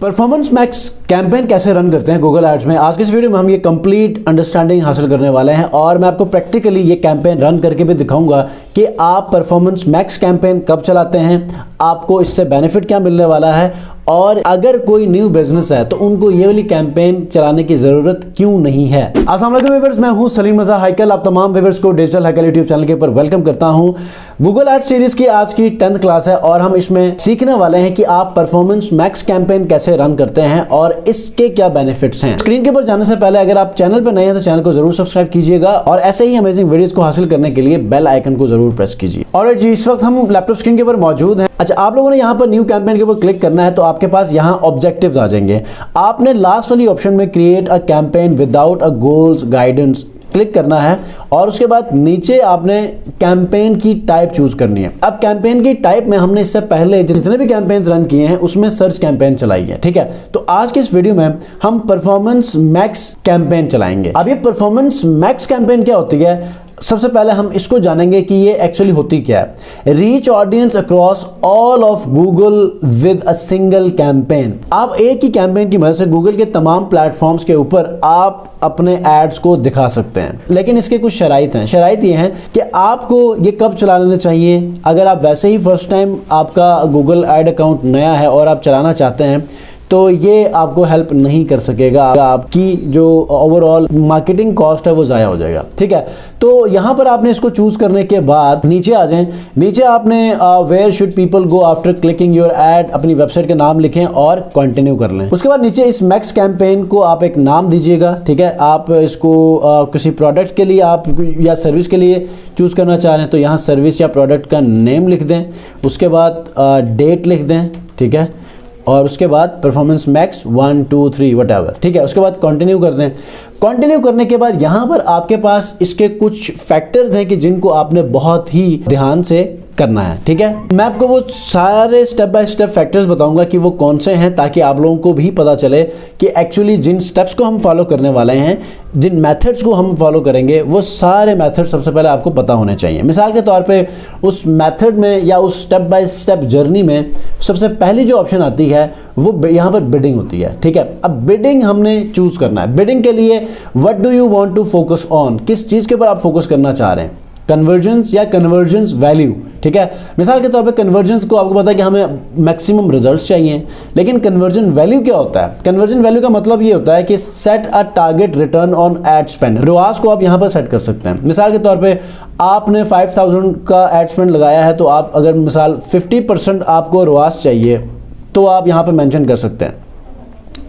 Performance max campaign कैसे run करते हैं गूगल एड्स में, आज के इस वीडियो में हम ये कंप्लीट अंडरस्टैंडिंग हासिल करने वाले हैं और मैं आपको प्रैक्टिकली ये कैंपेन रन करके भी दिखाऊंगा कि आप परफॉर्मेंस मैक्स कैंपेन कब चलाते हैं, आपको इससे बेनिफिट क्या मिलने वाला है और अगर कोई न्यू बिजनेस है तो उनको ये वाली कैंपेन चलाने की जरूरत क्यों नहीं है। अस्सलाम वालेकुम व्यूअर्स, मैं हूं सलीम रज़ा हैकल। आप तमाम व्यूअर्स को डिजिटल हैकल यूट्यूब चैनल के ऊपर वेलकम करता हूं। गूगल एड्स सीरीज की आज की 10th क्लास है और हम इसमें सीखने वाले हैं कि आप परफॉर्मेंस मैक्स कैंपेन कैसे रन करते हैं और इसके क्या बेनिफिट्स हैं। स्क्रीन के ऊपर जाने से पहले अगर आप चैनल पर नए हैं तो चैनल को जरूर सब्सक्राइब कीजिएगा और ऐसे ही अमेजिंग वीडियोस को हासिल करने के लिए बेल आइकन को जरूर प्रेस कीजिए। और जी इस वक्त हम लैपटॉप स्क्रीन के ऊपर मौजूद हैं। अच्छा, आप लोगों ने यहाँ पर न्यू कैंपेन के ऊपर क्लिक करना है तो आपके पास यहाँ ऑब्जेक्टिव्स आ जाएंगे। आपने लास्ट वाली ऑप्शन में create a campaign without a goals guidance click करना है और उसके बाद नीचे आपने कैंपेन की टाइप चूज करनी है। अब कैंपेन की टाइप में हमने इससे पहले जितने भी कैंपेन्स रन किए हैं उसमें सर्च कैंपेन चलाई है, ठीक है। तो आज के इस वीडियो में हम परफॉर्मेंस मैक्स कैंपेन चलाएंगे। अब ये परफॉर्मेंस मैक्स कैंपेन क्या होती है, सबसे पहले हम इसको जानेंगे कि ये एक्चुअली होती क्या है। Reach audience across all of Google with a single campaign. आप एक ही कैंपेन की मदद से गूगल के तमाम प्लेटफॉर्म्स के ऊपर आप अपने एड्स को दिखा सकते हैं, लेकिन इसके कुछ शराइत हैं। शराइत ये हैं कि आपको ये कब चला लेना चाहिए। अगर आप वैसे ही फर्स्ट टाइम आपका गूगल एड अकाउंट नया है और आप चलाना चाहते हैं तो ये आपको हेल्प नहीं कर सकेगा, आपकी जो ओवरऑल मार्केटिंग कॉस्ट है वो ज़ाया हो जाएगा, ठीक है। तो यहाँ पर आपने इसको चूज करने के बाद नीचे आ जाएं। नीचे आपने where should people go after clicking your ad अपनी वेबसाइट का नाम लिखें और कंटिन्यू कर लें। उसके बाद नीचे इस मैक्स कैंपेन को आप एक नाम दीजिएगा, ठीक है। आप इसको किसी प्रोडक्ट के लिए आप या सर्विस के लिए चूज करना चाह रहे हैं तो यहाँ सर्विस या प्रोडक्ट का नेम लिख दें, उसके बाद डेट लिख दें, ठीक है, और उसके बाद परफॉर्मेंस मैक्स 1 2 3 व्हाटएवर, ठीक है। उसके बाद कंटिन्यू कर दें। कंटिन्यू करने के बाद यहाँ पर आपके पास इसके कुछ फैक्टर्स हैं कि जिनको आपने बहुत ही ध्यान से करना है, ठीक है। मैं आपको वो सारे स्टेप बाय स्टेप फैक्टर्स बताऊंगा कि वो कौन से हैं, ताकि आप लोगों को भी पता चले कि एक्चुअली जिन स्टेप्स को हम फॉलो करने वाले हैं, जिन मेथड्स को हम फॉलो करेंगे, वो सारे मेथड सबसे पहले आपको पता होने चाहिए। मिसाल के तौर पे उस मेथड में या उस स्टेप बाय स्टेप जर्नी में सबसे पहली जो ऑप्शन आती है वो यहाँ पर बिडिंग होती है, ठीक है। अब बिडिंग हमने चूज करना है। बिडिंग के लिए what do you want to focus on, किस चीज़ के ऊपर आप फोकस करना चाह रहे हैं, कन्वर्जेंस या कन्वर्जेंस वैल्यू, ठीक है। मिसाल के तौर पे कन्वर्जेंस को आपको पता है कि हमें मैक्सिमम रिजल्ट्स चाहिए, लेकिन कन्वर्जन वैल्यू क्या होता है। कन्वर्जन वैल्यू का मतलब ये होता है कि set a target return on ad spend. ROAS को आप यहाँ पर सेट कर सकते हैं। मिसाल के तौर पे आपने 5000 का एड स्पेंड लगाया है तो आप अगर मिसाल 50% आपको रोआस चाहिए तो आप यहाँ पर मेंशन कर सकते हैं,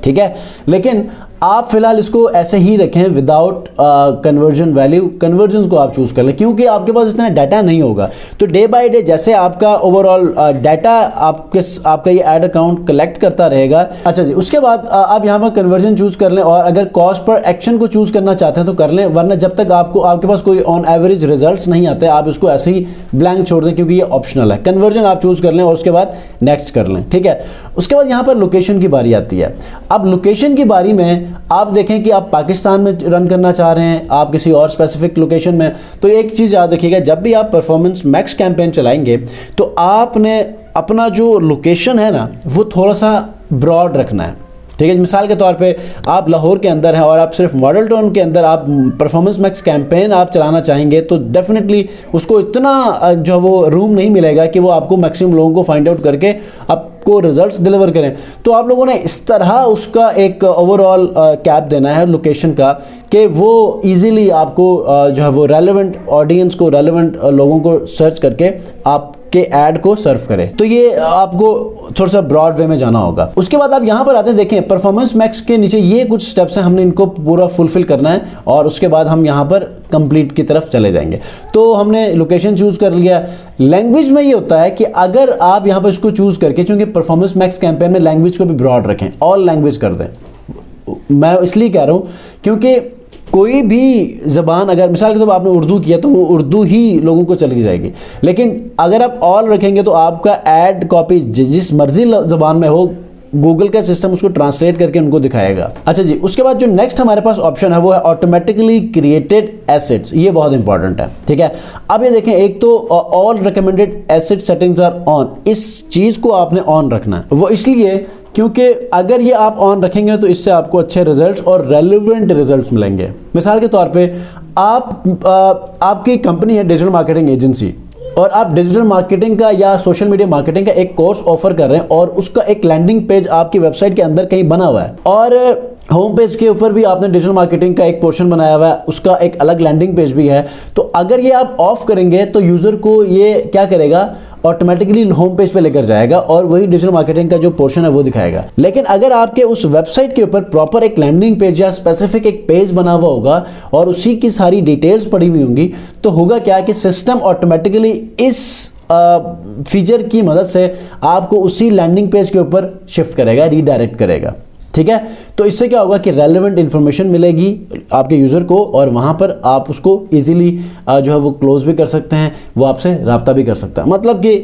ठीक है। लेकिन आप फिलहाल इसको ऐसे ही रखें विदाउट कन्वर्जन वैल्यू। कन्वर्जन को आप चूज कर लें क्योंकि आपके पास इतना डाटा नहीं होगा। तो डे बाय डे जैसे आपका ओवरऑल डाटा आपका ये एड अकाउंट कलेक्ट करता रहेगा। अच्छा जी, उसके बाद आप यहाँ पर कन्वर्जन चूज कर लें और अगर कॉस्ट पर एक्शन को चूज करना चाहते हैं तो कर लें, वरना जब तक आपके पास कोई ऑन एवरेज रिजल्ट नहीं आते आप इसको ऐसे ही ब्लैंक छोड़ दें क्योंकि ये ऑप्शनल है। कन्वर्जन आप चूज कर लें और उसके बाद नेक्स्ट कर लें, ठीक है। उसके बाद यहाँ पर लोकेशन की बारी आती है। अब लोकेशन की बारी में आप देखें कि आप पाकिस्तान में रन करना चाह रहे हैं, आप किसी और स्पेसिफिक लोकेशन में, तो एक चीज़ याद रखिएगा, जब भी आप परफॉर्मेंस मैक्स कैंपेन चलाएंगे तो आपने अपना जो लोकेशन है ना वो थोड़ा सा ब्रॉड रखना है, ठीक है। मिसाल के तौर पे आप लाहौर के अंदर हैं और आप सिर्फ मॉडल टाउन के अंदर आप परफॉर्मेंस मैक्स कैंपेन आप चलाना चाहेंगे तो डेफिनेटली उसको इतना जो वो रूम नहीं मिलेगा कि वो आपको मैक्सिमम लोगों को फाइंड आउट करके आपको रिजल्ट्स डिलीवर करें। तो आप लोगों ने इस तरह उसका एक ओवरऑल कैप देना है लोकेशन का कि वो इजीली आपको जो है वो रेलेवेंट ऑडियंस को, रेलेवेंट लोगों को सर्च करके आप के ऐड को सर्व करें। तो ये आपको थोड़ा सा ब्रॉड वे में जाना होगा। उसके बाद आप यहाँ पर आते हैं, देखें परफॉर्मेंस मैक्स के नीचे ये कुछ स्टेप्स हैं, हमने इनको पूरा फुलफिल करना है और उसके बाद हम यहाँ पर कंप्लीट की तरफ चले जाएंगे। तो हमने लोकेशन चूज कर लिया। लैंग्वेज में ये होता है कि अगर आप यहाँ पर इसको चूज करके, चूंकि परफॉर्मेंस मैक्स कैंपेन में लैंग्वेज को भी ब्रॉड रखें, ऑल लैंग्वेज कर दें। मैं इसलिए कह रहा हूँ क्योंकि कोई भी ज़बान अगर मिसाल के तौर पर आपने उर्दू किया तो वो उर्दू ही लोगों को चली जाएगी, लेकिन अगर आप ऑल रखेंगे तो आपका ऐड कॉपी जिस मर्जी ज़बान में हो गूगल का सिस्टम उसको ट्रांसलेट करके उनको दिखाएगा। अच्छा जी, उसके बाद जो नेक्स्ट हमारे पास ऑप्शन है वो है ऑटोमेटिकली क्रिएटेड एसेट्स। ये बहुत इंपॉर्टेंट है, ठीक है। अब ये देखें, एक तो all recommended asset settings are on, इस चीज को आपने ऑन रखना है। वो इसलिए क्योंकि अगर ये आप ऑन रखेंगे तो इससे आपको अच्छे रिजल्ट्स और रेलेवेंट रिजल्ट्स मिलेंगे। मिसाल के तौर पे आपकी कंपनी है डिजिटल मार्केटिंग एजेंसी, और आप डिजिटल मार्केटिंग का या सोशल मीडिया मार्केटिंग का एक कोर्स ऑफर कर रहे हैं, और उसका एक लैंडिंग पेज आपकी वेबसाइट के अंदर कहीं बना हुआ है, और होम पेज के ऊपर भी आपने डिजिटल मार्केटिंग का एक पोर्शन बनाया हुआ है, उसका एक अलग लैंडिंग पेज भी है। तो अगर ये आप ऑफ करेंगे तो यूजर को ये क्या करेगा, ऑटोमेटिकली होम पेज पे लेकर जाएगा और वही डिजिटल मार्केटिंग का जो पोर्शन है वो दिखाएगा। लेकिन अगर आपके उस वेबसाइट के ऊपर प्रॉपर एक लैंडिंग पेज या स्पेसिफिक एक पेज बना हुआ होगा और उसी की सारी डिटेल्स पड़ी हुई होंगी, तो होगा क्या कि सिस्टम ऑटोमेटिकली इस फीचर की मदद से आपको उसी लैंडिंग पेज के ऊपर शिफ्ट करेगा, रीडायरेक्ट करेगा। ठीक है, तो इससे क्या होगा कि रेलेवेंट इंफॉर्मेशन मिलेगी आपके यूज़र को, और वहाँ पर आप उसको इजीली जो है वो क्लोज भी कर सकते हैं, वो आपसे रब्ता भी कर सकता है। मतलब कि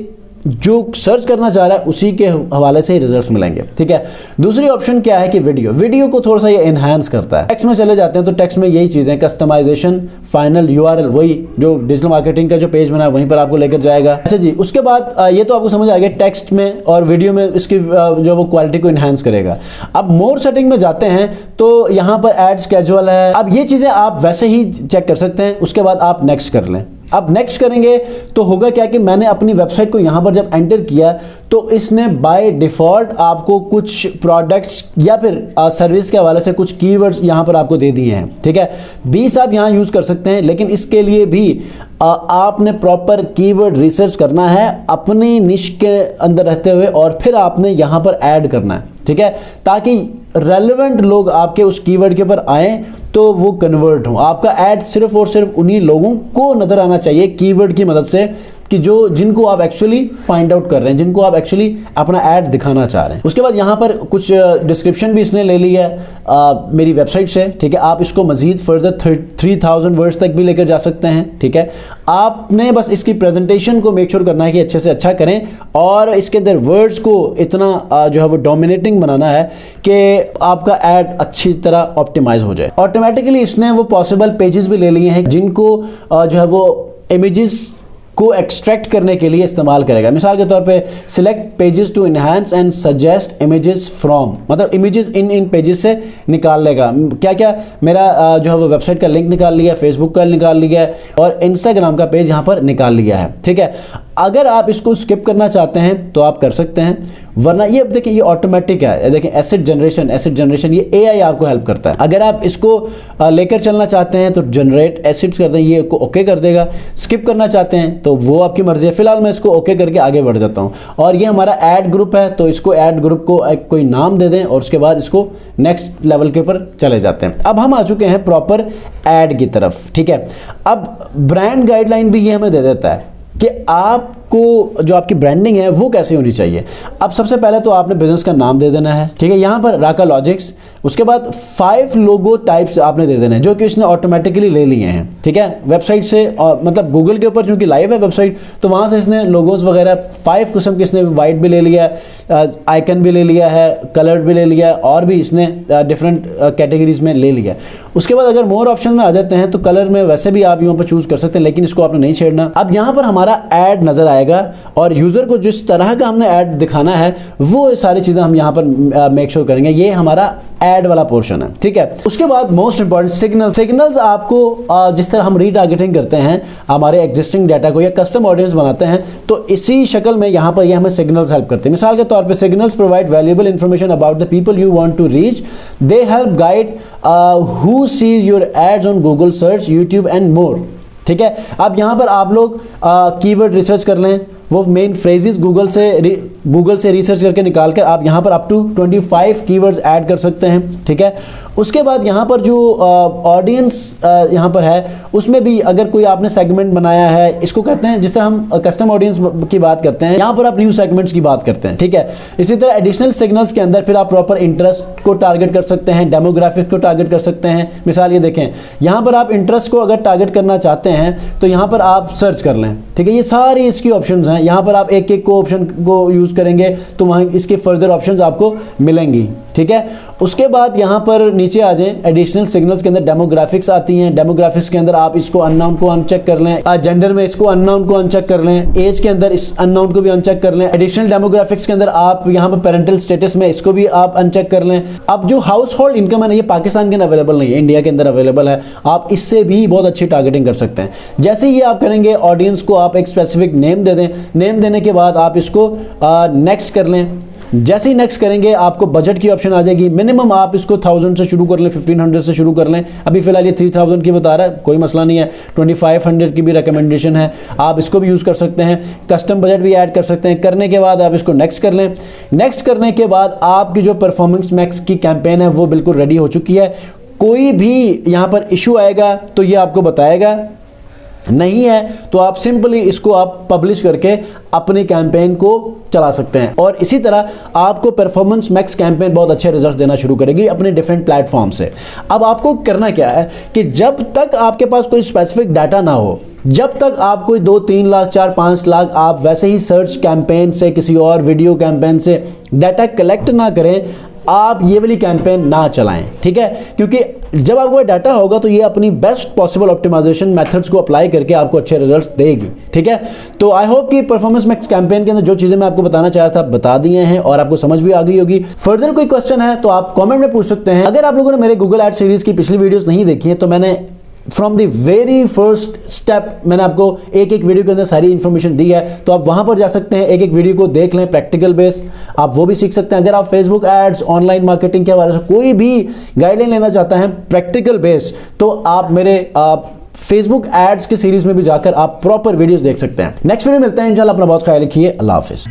जो सर्च करना चाह रहा है उसी के हवाले से ही रिजल्ट्स मिलेंगे। ठीक है, दूसरी ऑप्शन क्या है कि वीडियो को थोड़ा सा ये एनहांस करता है। टेक्स्ट में चले जाते हैं तो टेक्स्ट में यही चीज़ें, कस्टमाइजेशन, फाइनल यूआरएल, वही जो डिजिटल मार्केटिंग का जो पेज बना है वहीं पर आपको लेकर जाएगा। अच्छा जी, उसके बाद ये तो आपको समझ आ गया टेक्स्ट में और वीडियो में इसकी जो वो क्वालिटी को एनहांस करेगा। अब मोर सेटिंग में जाते हैं तो यहाँ पर एड स्केजुअल है। अब ये चीज़ें आप वैसे ही चेक कर सकते हैं, उसके बाद आप नेक्स्ट कर लें। अब नेक्स्ट करेंगे तो होगा क्या कि मैंने अपनी वेबसाइट को यहाँ पर जब एंटर किया तो इसने बाय डिफ़ॉल्ट आपको कुछ प्रोडक्ट्स या फिर सर्विस के हवाले से कुछ कीवर्ड्स यहाँ पर आपको दे दिए हैं। ठीक है, 20 आप यहाँ यूज़ कर सकते हैं, लेकिन इसके लिए भी आपने प्रॉपर कीवर्ड रिसर्च करना है अपनी निश के अंदर रहते हुए, और फिर आपने यहाँ पर ऐड करना है। ठीक है, ताकि रेलेवेंट लोग आपके उस कीवर्ड के ऊपर आएँ तो वो कन्वर्ट हो। आपका ऐड सिर्फ और सिर्फ उन्हीं लोगों को नज़र आना चाहिए कीवर्ड की मदद से कि जिनको आप एक्चुअली फाइंड आउट कर रहे हैं, जिनको आप एक्चुअली अपना ऐड दिखाना चाह रहे हैं। उसके बाद यहाँ पर कुछ डिस्क्रिप्शन भी इसने ले ली है मेरी वेबसाइट से। ठीक है, आप इसको मजीद फर्दर 3000 वर्ड्स तक भी लेकर जा सकते हैं। ठीक है, आपने बस इसकी प्रेजेंटेशन को मेक श्योर करना है कि अच्छे से अच्छा करें, और इसके अंदर वर्ड्स को इतना जो है वो डोमिनेटिंग बनाना है कि आपका ऐड अच्छी तरह ऑप्टिमाइज हो जाए। ऑटोमेटिकली इसने वो पॉसिबल पेजेस भी ले लिए हैं जिनको जो है वो इमेजेस को एक्सट्रैक्ट करने के लिए इस्तेमाल करेगा। मिसाल के तौर पे select pages to enhance and suggest images from, मतलब इमेजेस इन पेजेस से निकाल लेगा। क्या क्या मेरा जो है वो वेबसाइट का लिंक निकाल लिया, फेसबुक का निकाल लिया है, और इंस्टाग्राम का पेज यहाँ पर निकाल लिया है। ठीक है, अगर आप इसको स्किप करना चाहते हैं तो आप कर सकते हैं, वरना ये देखिए ये ऑटोमेटिक है। देखिए एसिड जनरेशन ये एआई आपको हेल्प करता है। अगर आप इसको लेकर चलना चाहते हैं तो जनरेट एसिड्स कर दें, ये को ओके कर देगा। स्किप करना चाहते हैं तो वो आपकी मर्जी है। फिलहाल मैं इसको ओके करके आगे बढ़ जाता हूँ। और ये हमारा ऐड ग्रुप है, तो इसको ऐड ग्रुप को कोई नाम दे दें और उसके बाद इसको नेक्स्ट लेवल के ऊपर चले जाते हैं। अब हम आ चुके हैं प्रॉपर ऐड की तरफ। ठीक है, अब ब्रांड गाइडलाइन भी ये हमें दे देता है कि आपको जो आपकी ब्रांडिंग है वो कैसे होनी चाहिए। अब सबसे पहले तो आपने बिजनेस का नाम दे देना है। ठीक है, यहाँ पर राका लॉजिक्स, उसके बाद 5 लोगो टाइप्स आपने दे देने हैं जो कि इसने ऑटोमेटिकली ले लिए हैं। ठीक है, वेबसाइट से मतलब गूगल के ऊपर चूंकि लाइव है वेबसाइट, तो वहाँ से इसने लोगोज वगैरह 5 किस्म के इसने वाइट भी ले लिया है, आइकन भी ले लिया है, कलर्ड भी ले लिया है, और भी इसने डिफरेंट कैटेगरीज में ले लिया है। उसके बाद अगर मोर ऑप्शन में आ जाते हैं तो कलर में वैसे भी आप यहाँ पर चूज कर सकते हैं, लेकिन इसको आपने नहीं छेड़ना। अब यहाँ पर हमारा ऐड नजर आएगा और यूजर को जिस तरह का हमने ऐड दिखाना है वो सारी चीजें हम यहाँ पर मेक श्योर करेंगे। ये हमारा ऐड वाला पोर्शन है। ठीक है, उसके बाद मोस्ट इंपॉर्टेंट सिग्नल्स आपको जिस तरह हम रीटारगेटिंग करते हैं हमारे एग्जिस्टिंग डाटा को या कस्टम ऑडियंस बनाते हैं, तो इसी शक्ल में यहाँ पर ये हमें सिग्नल्स हेल्प करते हैं। मिसाल के तौर पे signals provide valuable information about the people you want to reach, they help guide who sees your ads on Google search, YouTube and more. ठीक है, अब यहाँ पर आप लोग कीवर्ड रिसर्च कर लें, वो मेन फ्रेजेस गूगल से रिसर्च करके निकाल कर आप यहाँ पर अप टू 25 कीवर्ड्स ऐड कर सकते हैं। ठीक है, उसके बाद यहाँ पर जो ऑडियंस यहाँ पर है उसमें भी अगर कोई आपने सेगमेंट बनाया है, इसको कहते हैं जिस तरह हम कस्टम ऑडियंस की बात करते हैं, यहाँ पर आप न्यू सेगमेंट्स की बात करते हैं। ठीक है, इसी तरह एडिशनल सिग्नल्स के अंदर फिर आप प्रॉपर इंटरेस्ट को टारगेट कर सकते हैं, डेमोग्राफिक को टारगेट कर सकते हैं। मिसाल ये देखें, यहाँ पर आप इंटरेस्ट को अगर टारगेट करना चाहते हैं तो यहाँ पर आप सर्च कर लें। ठीक है, ये सारी इसकी ऑप्शंस हैं। यहाँ पर आप एक को ऑप्शन को यूज करेंगे तो वहाँ इसके फर्दर ऑप्शंस आपको मिलेंगी। ठीक है। उसके बाद यहाँ पर नीचे आ जाएं, एडिशनल सिग्नल्स के अंदर डेमोग्राफिक्स आती हैं। डेमोग्राफिक्स के अंदर आप इसको अननाउन को अनचेक कर लें, जेंडर में इसको अननाउन को अनचेक कर लें, एज के अंदर इस अननाउन को भी अनचेक कर लें। एडिशनल डेमोग्राफिक्स के अंदर आप यहाँ पर पेरेंटल स्टेटस में इसको भी आप अनचेक कर लें। अब जो हाउस होल्ड इनकम है ना, ये पाकिस्तान के अंदर अवेलेबल नहीं है, इंडिया के अंदर अवेलेबल है। आप इससे भी बहुत अच्छी टारगेटिंग कर सकते हैं। जैसे ही आप करेंगे, ऑडियंस को आप एक स्पेसिफिक नेम दे दें। नेम देने के बाद आप इसको नेक्स्ट कर लें। जैसे ही नेक्स्ट करेंगे, आपको बजट की ऑप्शन आ जाएगी। मिनिमम आप इसको 1000 से शुरू कर लें, 1500 से शुरू कर लें। अभी फिलहाल ये 3000 की बता रहा है, कोई मसला नहीं है। 2500 की भी रिकमेंडेशन है, आप इसको भी यूज़ कर सकते हैं। कस्टम बजट भी ऐड कर सकते हैं। करने के बाद आप इसको नेक्स्ट कर लें। नेक्स्ट करने के बाद आपकी जो परफॉर्मेंस मैक्स की कैंपेन है वो बिल्कुल रेडी हो चुकी है। कोई भी यहाँ पर इशू आएगा तो ये आपको बताएगा, नहीं है तो आप सिंपली इसको आप पब्लिश करके अपनी कैंपेन को चला सकते हैं। और इसी तरह आपको परफॉर्मेंस मैक्स कैंपेन बहुत अच्छे रिजल्ट देना शुरू करेगी अपने डिफरेंट प्लेटफॉर्म से। अब आपको करना क्या है कि जब तक आपके पास कोई स्पेसिफिक डाटा ना हो, जब तक आप कोई 2-3 लाख 4-5 लाख आप वैसे ही सर्च कैंपेन से, किसी और वीडियो कैंपेन से डाटा कलेक्ट ना करें, आप ये वाली कैंपेन ना चलाएं, ठीक है। क्योंकि जब आपको डाटा होगा तो ये अपनी बेस्ट पॉसिबल ऑप्टिमाइजेशन मेथड्स को अप्लाई करके आपको अच्छे रिजल्ट्स देगी, ठीक है। तो आई होप कि परफॉर्मेंस मैक्स कैंपेन के अंदर जो चीज़ें मैं आपको बताना चाह रहा था बता दिए हैं और आपको समझ भी आ गई होगी। फर्दर कोई क्वेश्चन है तो आप कमेंट में पूछ सकते हैं। अगर आप लोगों ने मेरे गूगल एड सीरीज की पिछली वीडियोस नहीं देखी है तो मैंने from the very first step मैंने आपको एक एक वीडियो के अंदर सारी इंफॉर्मेशन दी है, तो आप वहां पर जा सकते हैं, एक एक वीडियो को देख लें प्रैक्टिकल बेस, आप वो भी सीख सकते हैं। अगर आप फेसबुक एड्स, ऑनलाइन मार्केटिंग के हवाले से कोई भी गाइडलाइन लेना चाहते हैं प्रैक्टिकल बेस, तो आप मेरे फेसबुक एड्स के सीरीज में भी जाकर आप प्रॉपर वीडियोस देख सकते हैं। नेक्स्ट वीडियो मिलते हैं इंशाल्लाह। अपना बहुत ख्याल रखिए। अल्लाह हाफिज।